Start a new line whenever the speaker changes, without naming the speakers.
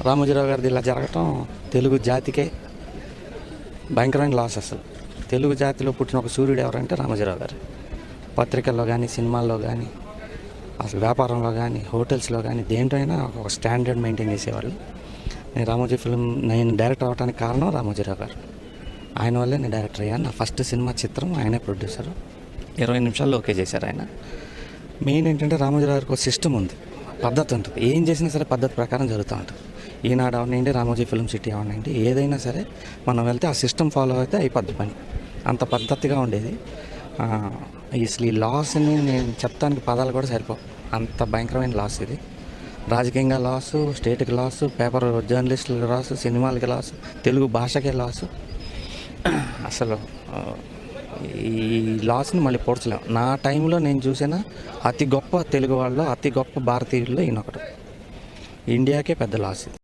రామోజీరావు గారిది ఇలా జరగటం తెలుగు జాతికే భయంకరమైన లాస్. అసలు తెలుగు జాతిలో పుట్టిన ఒక సూర్యుడు ఎవరంటే రామోజీరావు గారు. పత్రికల్లో కానీ, సినిమాల్లో కానీ, అసలు వ్యాపారంలో కానీ, హోటల్స్లో కానీ, దేంటైనా ఒక స్టాండర్డ్ మెయింటైన్ చేసేవాళ్ళు. నేను డైరెక్టర్ అవ్వడానికి కారణం రామోజీరావు గారు. ఆయన వల్లే నేను డైరెక్టర్ అయ్యాను. నా ఫస్ట్ సినిమా చిత్రం ఆయనే ప్రొడ్యూసరు. 20 నిమిషాల్లో ఓకే చేశారు ఆయన. మెయిన్ ఏంటంటే రామోజీరావు గారికి ఒక సిస్టమ్ ఉంది, పద్ధతి ఉంటుంది. ఏం చేసినా సరే పద్ధతి ప్రకారం జరుగుతూ ఉంటుంది. ఈనాడు అవనండి, రామోజీ ఫిల్మ్ సిటీ అవనండి, ఏదైనా సరే మనం వెళ్తే ఆ సిస్టమ్ ఫాలో అయితే అయిపోద్ది పని. అంత పద్ధతిగా ఉండేది. అసలు ఈ లాస్ని నేను చెప్తానికి పదాలు కూడా సరిపోవు, అంత భయంకరమైన లాస్ ఇది. రాజకీయంగా లాసు, స్టేట్కి లాసు, పేపర్ జర్నలిస్టులకు లాసు, సినిమాలకి లాసు, తెలుగు భాషకే లాసు. అసలు ఈ లాస్ని మళ్ళీ పోడ్చలేము. నా టైంలో నేను చూసిన అతి గొప్ప తెలుగు వాళ్ళు, అతి గొప్ప భారతీయుల్లో ఈయనొకడు. ఇండియాకే పెద్ద లాస్ ఇది.